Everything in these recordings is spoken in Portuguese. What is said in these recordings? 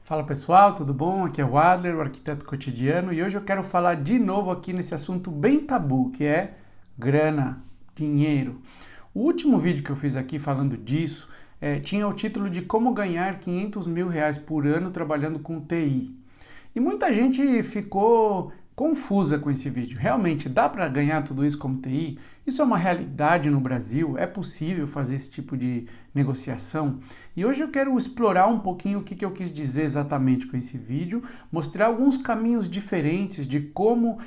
Fala pessoal, tudo bom? Aqui é o Adler, o arquiteto cotidiano, e hoje eu quero falar de novo aqui nesse assunto bem tabu, que é grana, dinheiro. O último vídeo que eu fiz aqui falando disso tinha o título de como ganhar R$ 500 mil por ano trabalhando com TI. E muita gente ficou confusa com esse vídeo. Realmente dá para ganhar tudo isso como TI? Isso é uma realidade no Brasil? É possível fazer esse tipo de negociação? E hoje eu quero explorar um pouquinho o que eu quis dizer exatamente com esse vídeo, mostrar alguns caminhos diferentes de como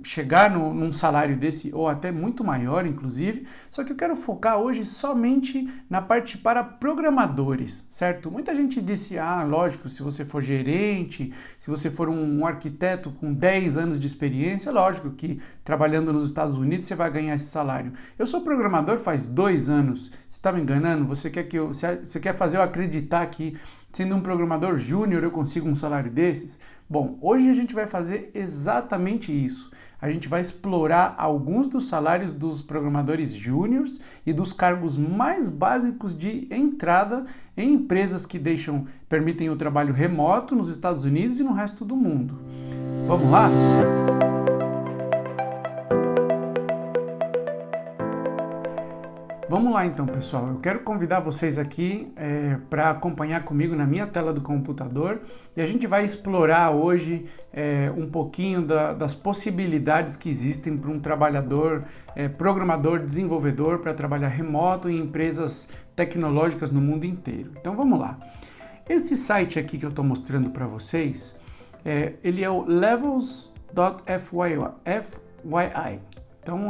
chegar num salário desse, ou até muito maior, inclusive. Só que eu quero focar hoje somente na parte para programadores, certo? Muita gente disse, lógico, se você for gerente, se você for um arquiteto com 10 anos de experiência, lógico que trabalhando nos Estados Unidos você vai ganhar esse salário. Eu sou programador faz 2 anos. Você está me enganando? Você quer fazer eu acreditar que sendo um programador júnior eu consigo um salário desses? Bom, hoje a gente vai fazer exatamente isso. A gente vai explorar alguns dos salários dos programadores júniors e dos cargos mais básicos de entrada em empresas que permitem o trabalho remoto nos Estados Unidos e no resto do mundo. Vamos lá? Vamos lá então, pessoal. Eu quero convidar vocês aqui para acompanhar comigo na minha tela do computador e a gente vai explorar hoje um pouquinho das possibilidades que existem para um trabalhador, programador, desenvolvedor para trabalhar remoto em empresas tecnológicas no mundo inteiro. Então vamos lá. Esse site aqui que eu estou mostrando para vocês, ele é o levels.fyi. Então,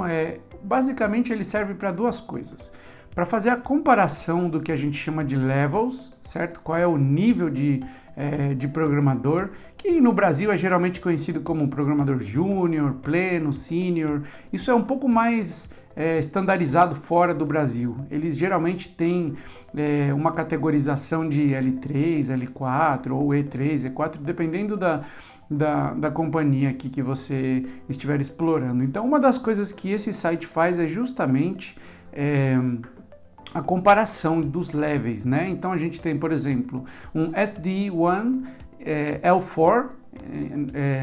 basicamente ele serve para duas coisas. Para fazer a comparação do que a gente chama de levels, certo? Qual é o nível de programador, que no Brasil é geralmente conhecido como programador júnior, pleno, sênior. Isso é um pouco mais estandarizado fora do Brasil. Eles geralmente têm uma categorização de L3, L4 ou E3, E4, dependendo da companhia aqui que você estiver explorando. Então, uma das coisas que esse site faz é justamente a comparação dos levels, né? Então, a gente tem, por exemplo, um SD1 L4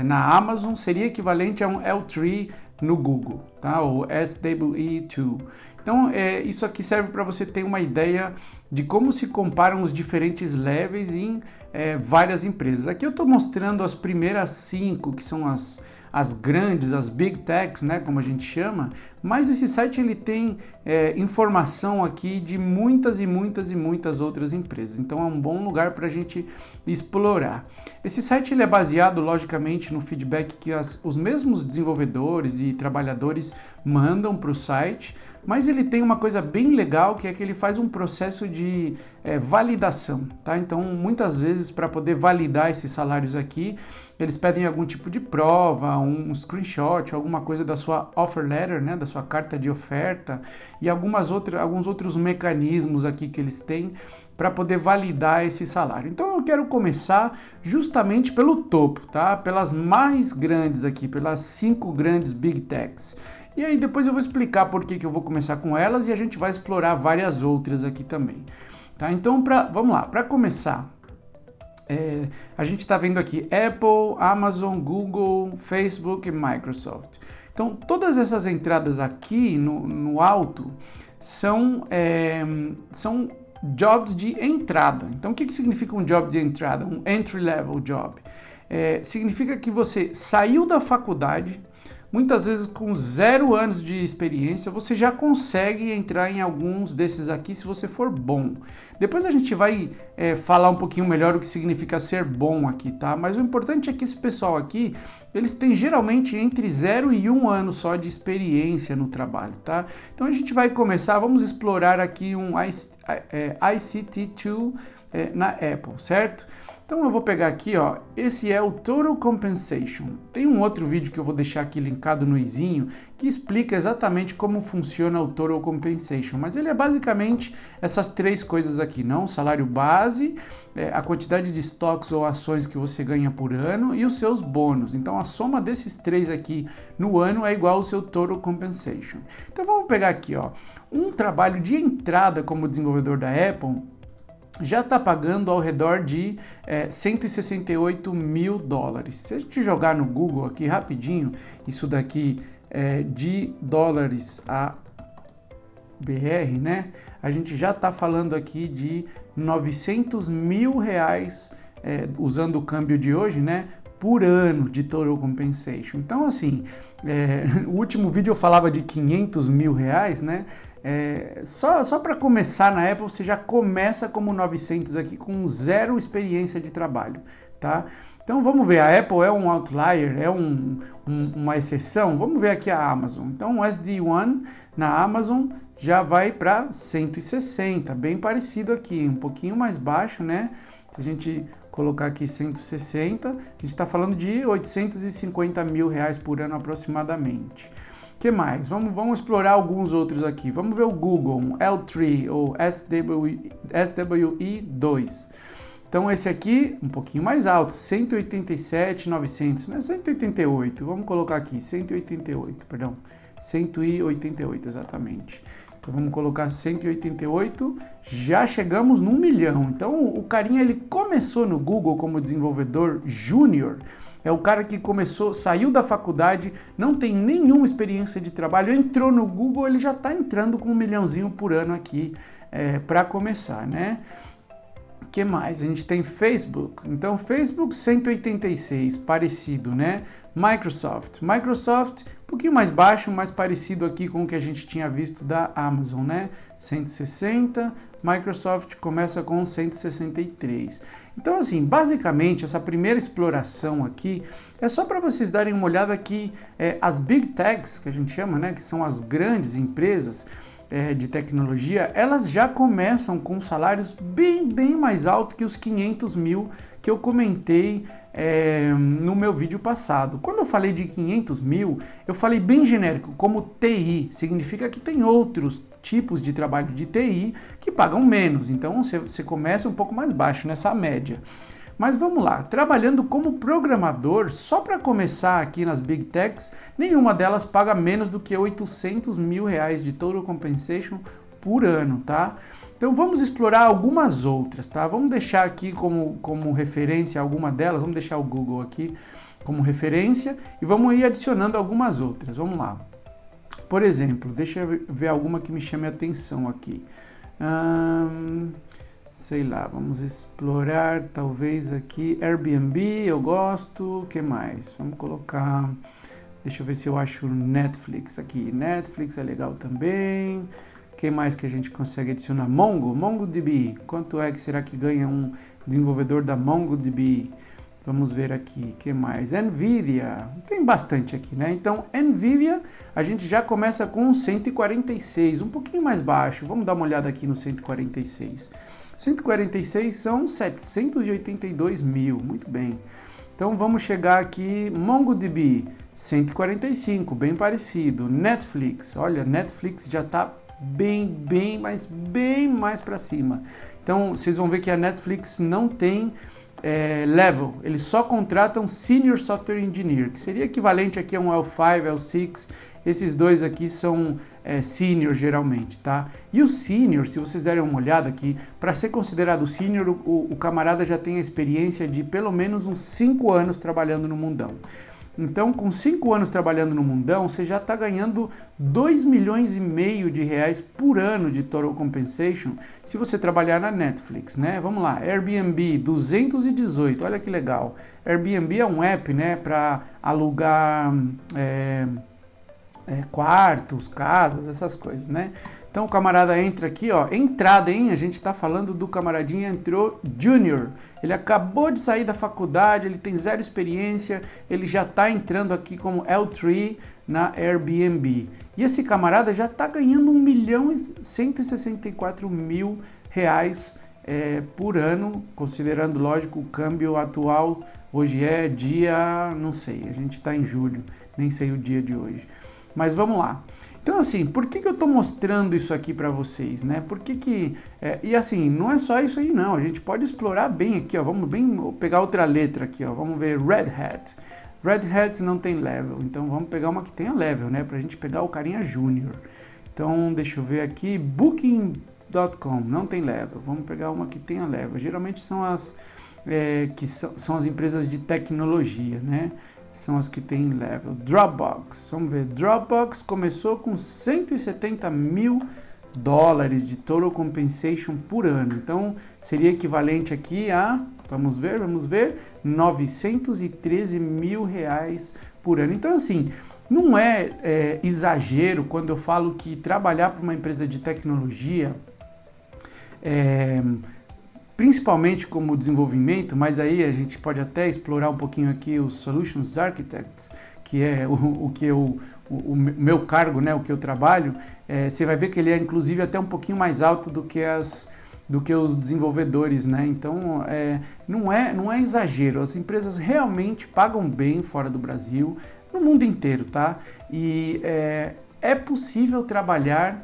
na Amazon seria equivalente a um L3 no Google, tá? Ou SWE2. Então, isso aqui serve para você ter uma ideia de como se comparam os diferentes levels em várias empresas. Aqui eu estou mostrando as primeiras 5, que são as grandes, as big techs, né, como a gente chama, mas esse site ele tem informação aqui de muitas e muitas e muitas outras empresas, então é um bom lugar para a gente explorar. Esse site ele é baseado, logicamente, no feedback que os mesmos desenvolvedores e trabalhadores mandam para o site, mas ele tem uma coisa bem legal, que é que ele faz um processo de validação, tá? Então, muitas vezes, para poder validar esses salários aqui, eles pedem algum tipo de prova, um screenshot, alguma coisa da sua offer letter, né, da sua carta de oferta, e alguns outros mecanismos aqui que eles têm para poder validar esse salário. Então eu quero começar justamente pelo topo, tá? Pelas mais grandes aqui, pelas 5 grandes big techs. E aí depois eu vou explicar por que eu vou começar com elas e a gente vai explorar várias outras aqui também. Tá? Então vamos lá, para começar, a gente está vendo aqui Apple, Amazon, Google, Facebook e Microsoft. Então todas essas entradas aqui no alto são jobs de entrada. Então o que significa um job de entrada? Um entry level job. Significa que você saiu da faculdade, muitas vezes com 0 anos de experiência, você já consegue entrar em alguns desses aqui se você for bom. Depois a gente vai falar um pouquinho melhor o que significa ser bom aqui, tá? Mas o importante é que esse pessoal aqui, eles têm geralmente entre 0 e 1 ano só de experiência no trabalho, tá? Então a gente vai começar, vamos explorar aqui um ICT2 na Apple, certo? Então eu vou pegar aqui, ó, esse é o Total Compensation. Tem um outro vídeo que eu vou deixar aqui linkado no izinho que explica exatamente como funciona o Total Compensation, mas ele é basicamente essas 3 coisas aqui, não? O salário base, a quantidade de estoques ou ações que você ganha por ano e os seus bônus. Então a soma desses 3 aqui no ano é igual ao seu Total Compensation. Então vamos pegar aqui, ó, um trabalho de entrada como desenvolvedor da Apple. já está pagando ao redor de 168 mil dólares. Se a gente jogar no Google aqui rapidinho, isso daqui de dólares a BR, né? A gente já está falando aqui de 900 mil reais, usando o câmbio de hoje, né? Por ano de Total Compensation. Então, assim, o último vídeo eu falava de 500 mil reais, né? Só para começar na Apple, você já começa como 900 aqui com zero experiência de trabalho, tá? Então vamos ver, a Apple é um outlier, é uma exceção. Vamos ver aqui a Amazon. Então o SD1 na Amazon já vai para 160, bem parecido aqui, um pouquinho mais baixo, né? Se a gente colocar aqui 160, a gente está falando de 850 mil reais por ano aproximadamente. O que mais? Vamos explorar alguns outros aqui. Vamos ver o Google, L3 ou SWE2. Então esse aqui, um pouquinho mais alto, 187.900, né? 188, vamos colocar aqui, 188, perdão, 188 exatamente. Então vamos colocar 188, já chegamos no 1 milhão. Então o carinha, ele começou no Google como desenvolvedor júnior, é o cara que começou, saiu da faculdade, não tem nenhuma experiência de trabalho, entrou no Google, ele já está entrando com 1 milhãozinho por ano aqui para começar, né? O que mais? A gente tem Facebook. Então, Facebook 186, parecido, né? Microsoft, um pouquinho mais baixo, mais parecido aqui com o que a gente tinha visto da Amazon, né? 160, Microsoft começa com 163. Então, assim, basicamente, essa primeira exploração aqui é só para vocês darem uma olhada aqui, as Big Techs, que a gente chama, né? Que são as grandes empresas de tecnologia, elas já começam com salários bem mais altos que os 500 mil que eu comentei no meu vídeo passado. Quando eu falei de 500 mil, eu falei bem genérico, como TI, significa que tem outros tipos de trabalho de TI que pagam menos, então você começa um pouco mais baixo nessa média. Mas vamos lá, trabalhando como programador, só para começar aqui nas Big Techs, nenhuma delas paga menos do que 800 mil reais de Total Compensation por ano, tá? Então vamos explorar algumas outras, tá? Vamos deixar aqui como referência alguma delas, vamos deixar o Google aqui como referência e vamos ir adicionando algumas outras, vamos lá. Por exemplo, deixa eu ver alguma que me chame a atenção aqui. Sei lá, vamos explorar talvez aqui Airbnb, eu gosto, o que mais? Vamos colocar, deixa eu ver se eu acho Netflix aqui, Netflix é legal também. O que mais que a gente consegue adicionar? MongoDB, quanto é que será que ganha um desenvolvedor da MongoDB? Vamos ver aqui, o que mais? NVIDIA, tem bastante aqui, né? Então, NVIDIA, a gente já começa com 146, um pouquinho mais baixo, vamos dar uma olhada aqui no 146. 146 são 782 mil, muito bem. Então vamos chegar aqui, MongoDB, 145, bem parecido. Netflix, olha, Netflix já está bem mais para cima. Então vocês vão ver que a Netflix não tem level, eles só contratam Senior Software Engineer, que seria equivalente aqui a um L5, L6, esses dois aqui são senior geralmente, tá? E o senior, se vocês derem uma olhada aqui, para ser considerado senior, o camarada já tem a experiência de pelo menos uns 5 anos trabalhando no mundão. Então, com 5 anos trabalhando no mundão, você já está ganhando 2,5 milhões de reais por ano de Total Compensation se você trabalhar na Netflix, né? Vamos lá, Airbnb, 218, olha que legal. Airbnb é um app, né, para alugar quartos, casas, essas coisas, né? Então o camarada entra aqui, ó, entrada, hein? A gente tá falando do camaradinha, entrou junior. Ele acabou de sair da faculdade, ele tem zero experiência, ele já tá entrando aqui como L3 na Airbnb. E esse camarada já tá ganhando 1.164.000 reais por ano, considerando, lógico, o câmbio atual. Hoje é dia, não sei, a gente tá em julho, nem sei o dia de hoje. Mas vamos lá. Então, assim, por que eu estou mostrando isso aqui para vocês, né? E assim, não é só isso aí, não. A gente pode explorar bem aqui, ó. Vamos pegar outra letra aqui, ó. Vamos ver Red Hat. Red Hat não tem level, então vamos pegar uma que tenha level, né? Pra gente pegar o carinha júnior. Então, deixa eu ver aqui. Booking Indeed.com, não tem level. Vamos pegar uma que tenha level. Geralmente são as são as empresas de tecnologia, né? São as que têm level. Dropbox, vamos ver. Dropbox começou com 170 mil dólares de total compensation por ano. Então seria equivalente aqui a, vamos ver, 913 mil reais por ano. Então assim, não é exagero quando eu falo que trabalhar para uma empresa de tecnologia, principalmente como desenvolvimento, mas aí a gente pode até explorar um pouquinho aqui os Solutions Architects, que é o meu cargo, né, o que eu trabalho. Você vai ver que ele é inclusive até um pouquinho mais alto do que os desenvolvedores, né? Então não é exagero, as empresas realmente pagam bem fora do Brasil, no mundo inteiro, tá? E é possível trabalhar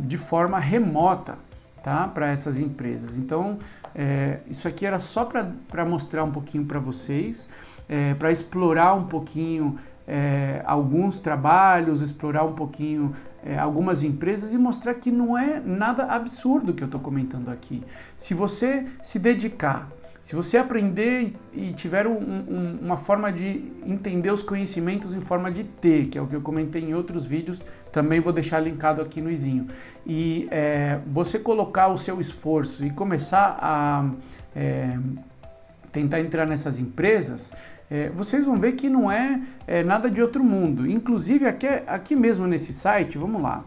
de forma remota, tá? Para essas empresas. Então isso aqui era só para mostrar um pouquinho para vocês, para explorar um pouquinho alguns trabalhos, explorar um pouquinho algumas empresas e mostrar que não é nada absurdo que eu estou comentando aqui. Se você se dedicar, se você aprender e tiver uma forma de entender os conhecimentos em forma de T, que é o que eu comentei em outros vídeos, também vou deixar linkado aqui no izinho, e você colocar o seu esforço e começar a tentar entrar nessas empresas, vocês vão ver que não é nada de outro mundo. Inclusive aqui mesmo nesse site, vamos lá,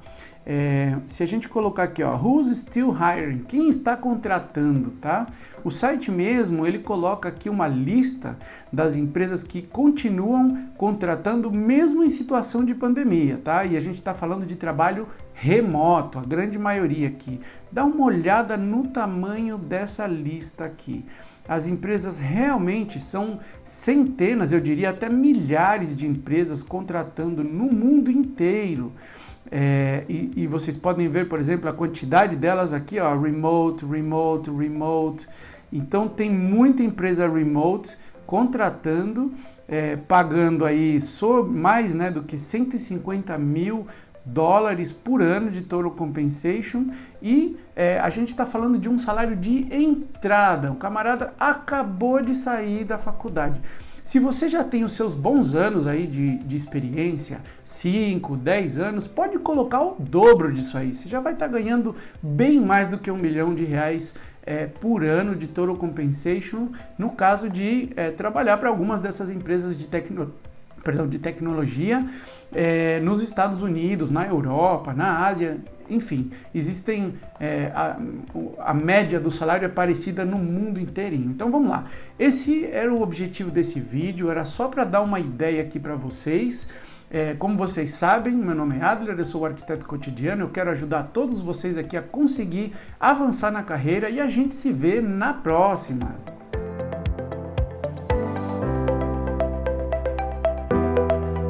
se a gente colocar aqui, ó, Who's Still Hiring? Quem está contratando, tá? O site mesmo, ele coloca aqui uma lista das empresas que continuam contratando mesmo em situação de pandemia, tá? E a gente está falando de trabalho remoto, a grande maioria aqui. Dá uma olhada no tamanho dessa lista aqui. As empresas realmente são centenas, eu diria até milhares de empresas contratando no mundo inteiro. E vocês podem ver, por exemplo, a quantidade delas aqui, ó, remote. Então tem muita empresa remote contratando, pagando aí mais, né, do que 150 mil dólares por ano de total compensation, e a gente está falando de um salário de entrada. O camarada acabou de sair da faculdade. Se você já tem os seus bons anos aí de experiência, 5, 10 anos, pode colocar o dobro disso aí. Você já vai estar ganhando bem mais do que R$1 milhão por ano de total compensation, no caso de trabalhar para algumas dessas empresas de tecnologia nos Estados Unidos, na Europa, na Ásia, enfim, existem, a média do salário é parecida no mundo inteirinho. Então vamos lá, esse era o objetivo desse vídeo, era só para dar uma ideia aqui para vocês. Como vocês sabem, meu nome é Adler, eu sou o arquiteto cotidiano, eu quero ajudar todos vocês aqui a conseguir avançar na carreira e a gente se vê na próxima.